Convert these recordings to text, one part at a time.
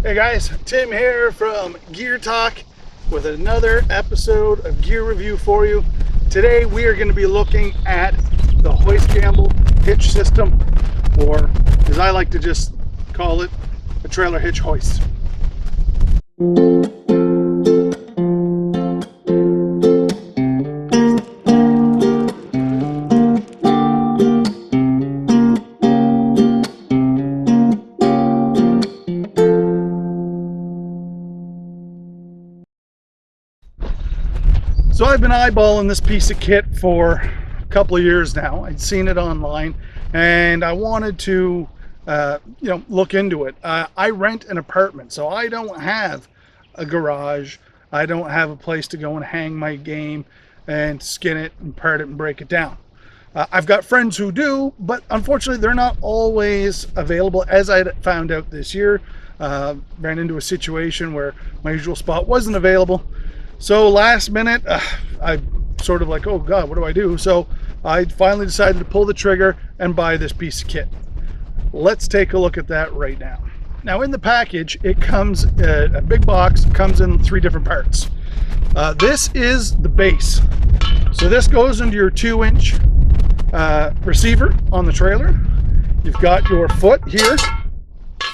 Hey guys, Tim here from Gear Talk with another episode of gear review for you. Today we are going to be looking at the Hoist Gamble hitch system, or as I like to just call it, a trailer hitch hoist. So I've been eyeballing this piece of kit for a couple of years now. I'd seen it online and I wanted to look into it. I rent an apartment, so I don't have a garage. I don't have a place to go and hang my game and skin it and part it and break it down. I've got friends who do, but unfortunately they're not always available. As I found out this year, ran into a situation where my usual spot wasn't available. So last minute, I sort of like, oh God, what do I do? So I finally decided to pull the trigger and buy this piece of kit. Let's take a look at that right now. Now in the package, it comes, a big box, comes in 3 different parts. This is the base. So this goes into your 2-inch receiver on the trailer. You've got your foot here.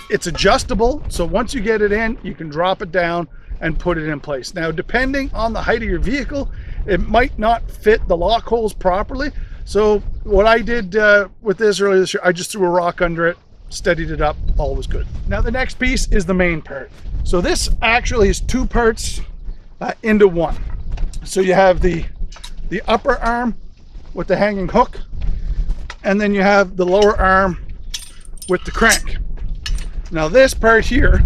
It's adjustable, so once you get it in, you can drop it down and put it in place. Now, depending on the height of your vehicle, it might not fit the lock holes properly. So what I did with this earlier this year, I just threw a rock under it, steadied it up, all was good. Now the next piece is the main part. So this actually is 2 parts into one. So you have the upper arm with the hanging hook, and then you have the lower arm with the crank. Now this part here,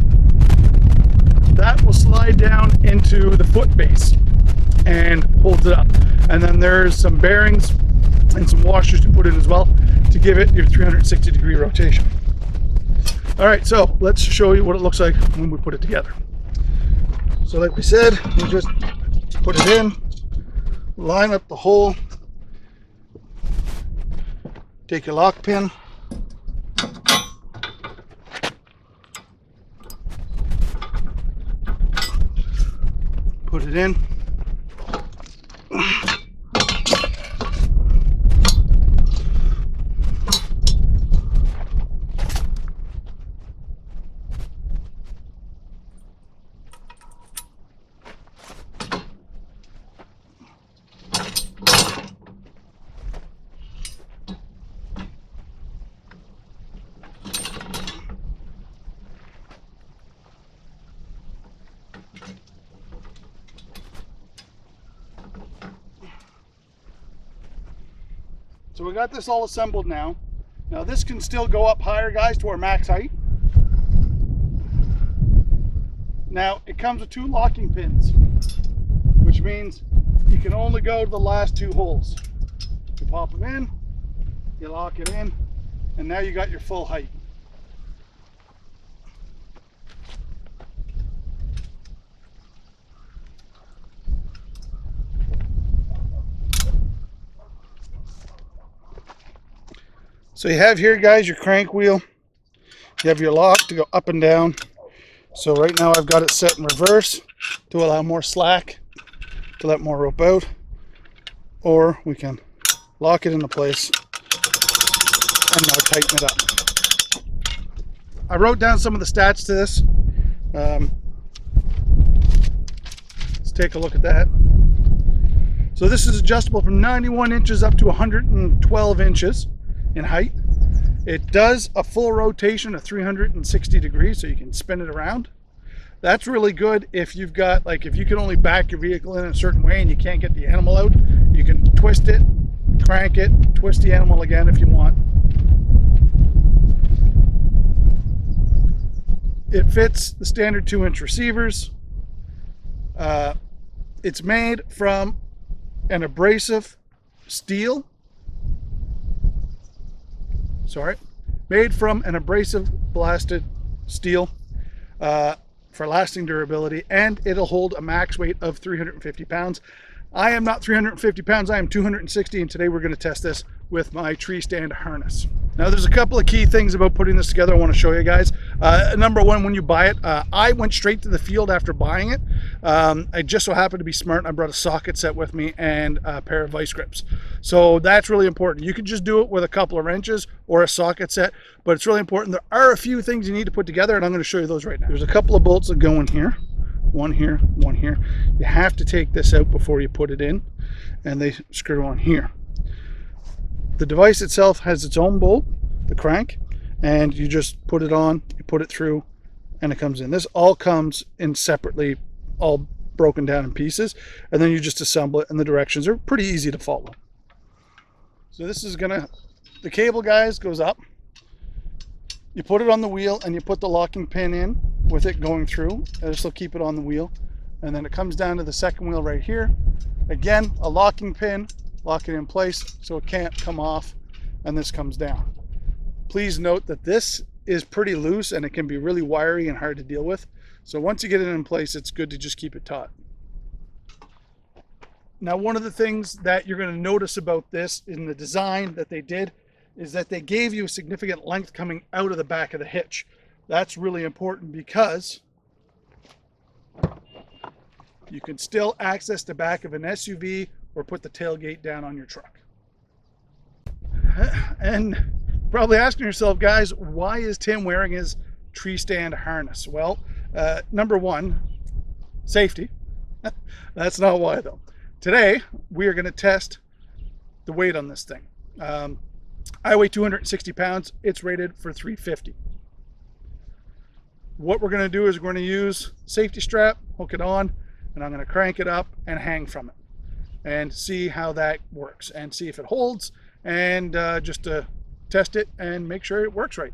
that will slide down into the foot base and holds it up. And then there's some bearings and some washers to put in as well to give it your 360-degree rotation. All right, so let's show you what it looks like when we put it together. So like we said, you just put it in, line up the hole, take your lock pin, put it in. So we got this all assembled now. Now this can still go up higher, guys, to our max height. Now it comes with 2 locking pins, which means you can only go to the last 2 holes. You pop them in, you lock it in, and now you got your full height. So you have here, guys, your crank wheel. You have your lock to go up and down. So right now I've got it set in reverse to allow more slack, to let more rope out. Or we can lock it into place and now tighten it up. I wrote down some of the stats to this. Let's take a look at that. So this is adjustable from 91 inches up to 112 inches in height. It does a full rotation of 360 degrees, so you can spin it around. That's really good if you've got, like, if you can only back your vehicle in a certain way and you can't get the animal out, you can twist it, crank it, twist the animal again if you want. It fits the standard 2-inch receivers. It's made from an abrasive steel. Made from an abrasive blasted steel for lasting durability, and it'll hold a max weight of 350 pounds. I am not 350 pounds, I am 260, and today we're going to test this with my tree stand harness. Now there's a couple of key things about putting this together I want to show you guys. Number one, when you buy it, I went straight to the field after buying it. I just so happened to be smart and I brought a socket set with me and a pair of vice grips. So that's really important. You could just do it with a couple of wrenches or a socket set, but it's really important. There are a few things you need to put together, and I'm going to show you those right now. There's a couple of bolts that go in here. One here, one here. You have to take this out before you put it in, and they screw on here. The device itself has its own bolt, the crank, and you just put it on, you put it through, and it comes in. This all comes in separately, all broken down in pieces, and then you just assemble it, and the directions are pretty easy to follow. So this is the cable, guys, goes up. You put it on the wheel and you put the locking pin in with it going through. This will keep it on the wheel. And then it comes down to the second wheel right here. Again, a locking pin, lock it in place so it can't come off, and this comes down. Please note that this is pretty loose and it can be really wiry and hard to deal with. So once you get it in place, it's good to just keep it taut. Now, one of the things that you're going to notice about this in the design that they did is that they gave you a significant length coming out of the back of the hitch. That's really important because you can still access the back of an SUV or put the tailgate down on your truck. And probably asking yourself, guys, why is Tim wearing his tree stand harness? Well, number one, safety. That's not why though. Today, we are going to test the weight on this thing. I weigh 260 pounds. It's rated for 350. What we're going to do is we're going to use safety strap, hook it on, and I'm going to crank it up and hang from it and see how that works and see if it holds, and just to test it and make sure it works right.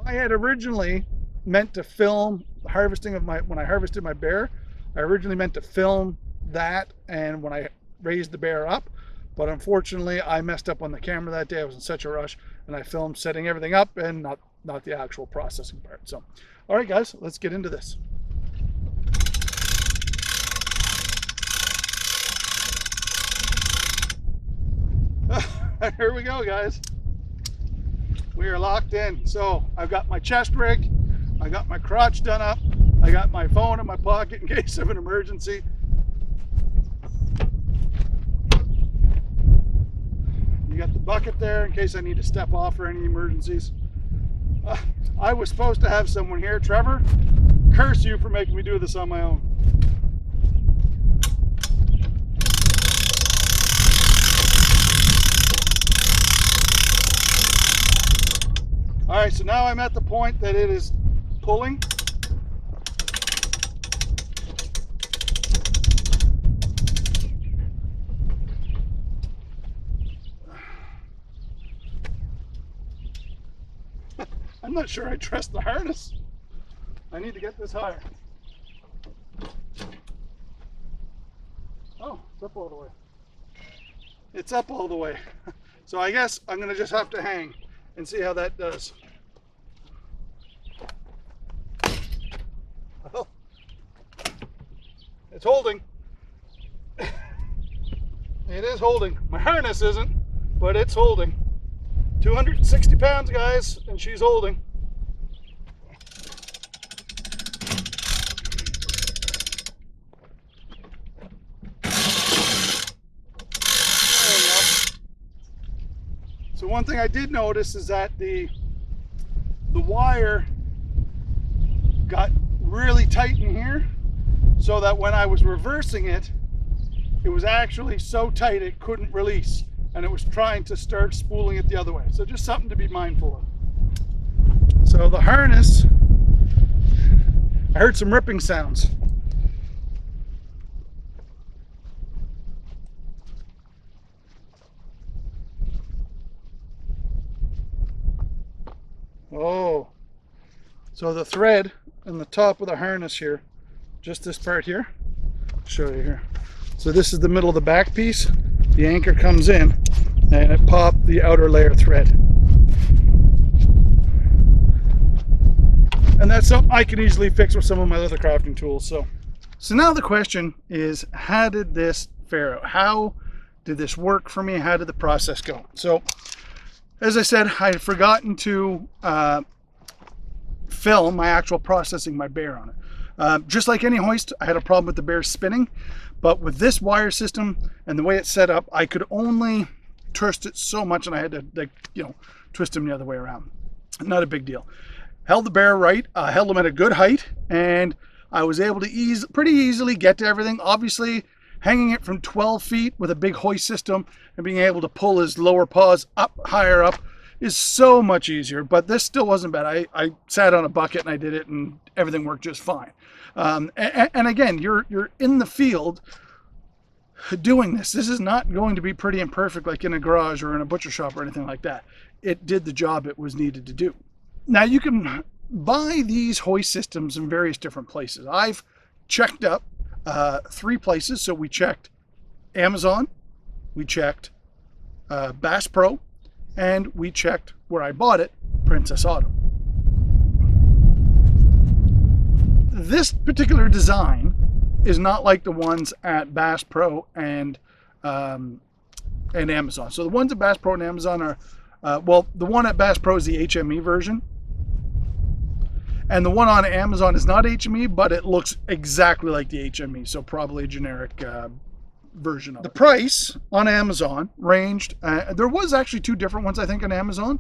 I had originally meant to film the harvesting of when I harvested my bear. I originally meant to film that and when I raised the bear up, but unfortunately I messed up on the camera that day. I was in such a rush and I filmed setting everything up and not the actual processing part. So all right, guys, let's get into this. Here we go, guys. We are locked in. So I've got my chest rig, I got my crotch done up, I got my phone in my pocket in case of an emergency. You got the bucket there in case I need to step off for any emergencies. I was supposed to have someone here. Trevor, curse you for making me do this on my own. All right, so now I'm at the point that it is pulling. I'm not sure I trust the harness. I need to get this higher. Oh, it's up all the way. It's up all the way. So I guess I'm going to just have to hang and see how that does. Well, it's holding. It is holding. My harness isn't, but it's holding. 260 pounds, guys, and she's holding. So one thing I did notice is that the wire got really tight in here, so that when I was reversing it, it was actually so tight it couldn't release, and it was trying to start spooling it the other way. So just something to be mindful of. So the harness, I heard some ripping sounds. Oh, so the thread in the top of the harness here, just this part here, I'll show you here. So this is the middle of the back piece. The anchor comes in and it popped the outer layer thread. And that's something I can easily fix with some of my leather crafting tools. So now the question is, how did this fare out? How did this work for me? How did the process go? So as I said, I had forgotten to film my actual processing my bear on it. Just like any hoist, I had a problem with the bear spinning, but with this wire system and the way it's set up, I could only twist it so much, and I had to twist him the other way around. Not a big deal. Held the bear right, held him at a good height, and I was able to pretty easily get to everything. Obviously, hanging it from 12 feet with a big hoist system and being able to pull his lower paws up higher up is so much easier, but this still wasn't bad. I sat on a bucket and I did it, and everything worked just fine. And again, you're in the field doing this. This is not going to be pretty and perfect like in a garage or in a butcher shop or anything like that. It did the job it was needed to do. Now, you can buy these hoist systems in various different places. I've checked up 3 places. So we checked Amazon, we checked Bass Pro, and we checked where I bought it, Princess Auto. This particular design is not like the ones at Bass Pro and Amazon. So the ones at Bass Pro and Amazon are, the one at Bass Pro is the HME version. And the one on Amazon is not HME, but it looks exactly like the HME. So probably a generic version of it. The price on Amazon ranged, there was actually 2 different ones I think on Amazon,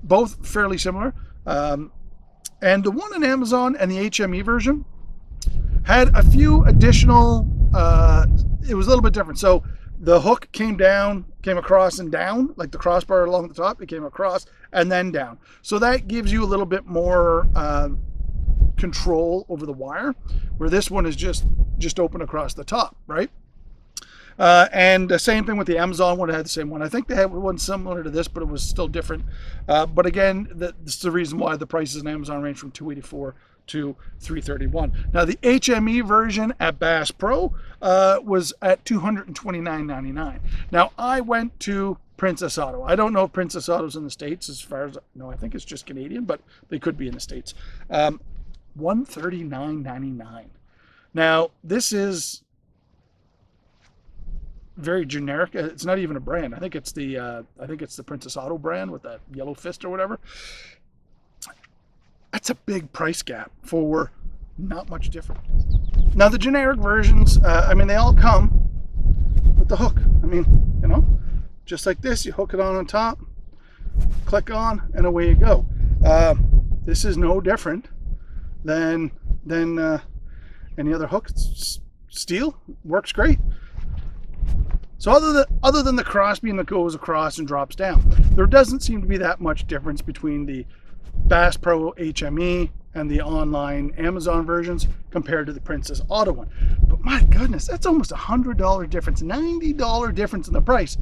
both fairly similar. And the one on Amazon and the HME version had a few additional, it was a little bit different. So the hook came across and down, like the crossbar along the top, it came across and then down. So that gives you a little bit more control over the wire, where this one is just open across the top, right? And the same thing with the Amazon one. I had the same one. I think they had one similar to this, but it was still different. But again, this is the reason why the prices in Amazon range from $284 to $331. Now the HME version at Bass Pro was at $229.99. Now I went to Princess Auto. I don't know if Princess Auto's in the States, as far as I know. I think it's just Canadian, but they could be in the States. $139.99. Now this is very generic. It's not even a brand. I think it's the Princess Auto brand with that yellow fist or whatever. That's a big price gap for not much different. Now the generic versions, I mean, they all come with the hook. I mean, just like this, you hook it on top, click on, and away you go. This is no different than any other hook. It's steel, works great. So other than the crossbeam that goes across and drops down, there doesn't seem to be that much difference between the Bass Pro HME and the online Amazon versions compared to the Princess Auto one. But my goodness, that's almost $100 difference, $90 difference in the price.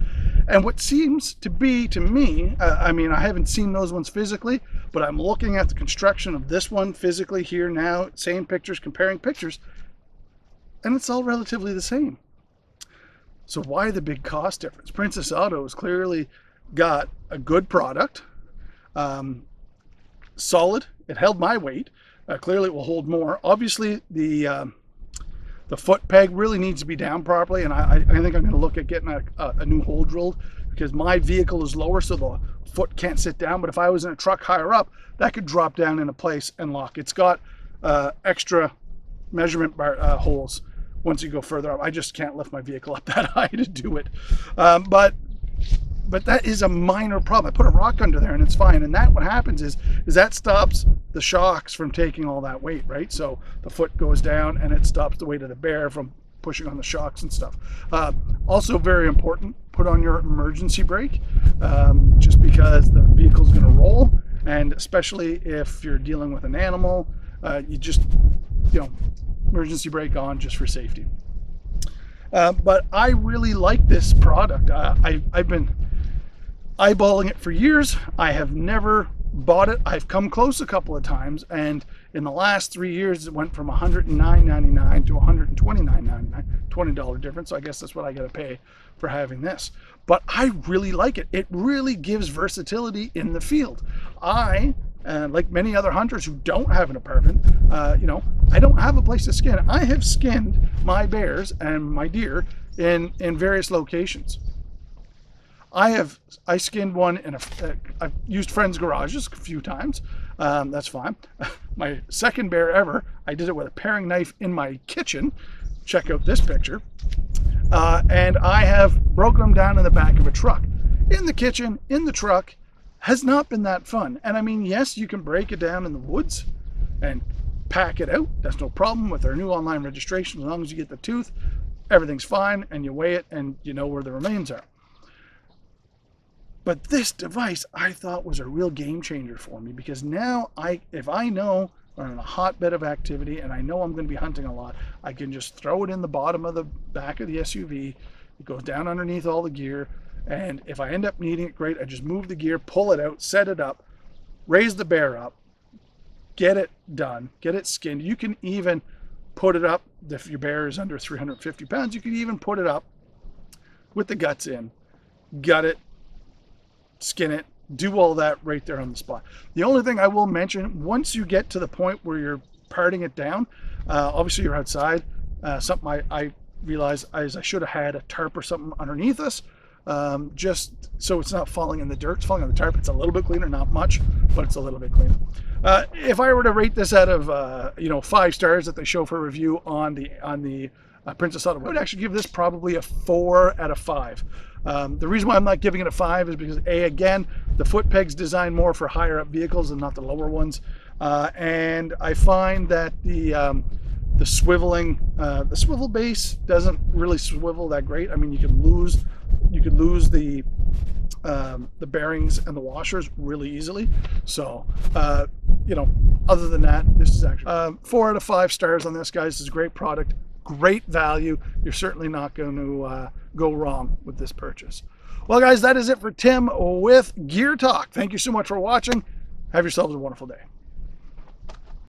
And what seems to be, to me, I mean, I haven't seen those ones physically, but I'm looking at the construction of this one physically here now, same pictures, comparing pictures, and it's all relatively the same. So why the big cost difference? Princess Auto has clearly got a good product, solid. It held my weight. Clearly it will hold more. Obviously the foot peg really needs to be down properly, and I think I'm going to look at getting a new hole drilled, because my vehicle is lower, so the foot can't sit down. But if I was in a truck higher up, that could drop down into place and lock. It's got extra measurement holes once you go further up. I just can't lift my vehicle up that high to do it. But that is a minor problem. I put a rock under there and it's fine. And that what happens is that stops the shocks from taking all that weight, right? So the foot goes down and it stops the weight of the bear from pushing on the shocks and stuff. Also very important, put on your emergency brake, just because the vehicle's going to roll, and especially if you're dealing with an animal, you just, emergency brake on just for safety. But I really like this product. I've been eyeballing it for years. I have never bought it. I've come close a couple of times, and in the last 3 years it went from $109.99 to $129.99, $20 difference. So I guess that's what I got to pay for having this. But I really like it. It really gives versatility in the field. Like many other hunters who don't have an apartment, I don't have a place to skin. I have skinned my bears and my deer in various locations. I skinned one I've used friends' garages a few times. That's fine. My second bear ever, I did it with a paring knife in my kitchen. Check out this picture. And I have broken them down in the back of a truck. In the kitchen, in the truck, has not been that fun. And I mean, yes, you can break it down in the woods and pack it out. That's no problem with our new online registration. As long as you get the tooth, everything's fine, and you weigh it and you know where the remains are. But this device I thought was a real game changer for me, because now if I know I'm in a hotbed of activity and I know I'm going to be hunting a lot, I can just throw it in the bottom of the back of the SUV. It goes down underneath all the gear, and if I end up needing it, great. I just move the gear, pull it out, set it up, raise the bear up, get it done, get it skinned. You can even put it up, if your bear is under 350 pounds, you can even put it up with the guts in, gut it, skin it, do all that right there on the spot. The only thing I will mention, once you get to the point where you're parting it down, obviously you're outside, something I realized is I should have had a tarp or something underneath us, just so it's not falling in the dirt. It's falling on the tarp. It's a little bit cleaner, not much, but it's a little bit cleaner. If I were to rate this out of 5 stars that they show for review on the Princess Auto, I would actually give this probably a 4 out of 5. The reason why I'm not giving it a 5 is because again, the foot peg's designed more for higher up vehicles and not the lower ones, and I find that the swiveling, the swivel base doesn't really swivel that great. I mean, you can lose the bearings and the washers really easily. So other than that, this is actually 4 out of 5 stars on this, guys. This is a great product, great value. You're certainly not going to go wrong with this purchase. Well, guys, that is it for Tim with Gear Talk. Thank you so much for watching. Have yourselves a wonderful day.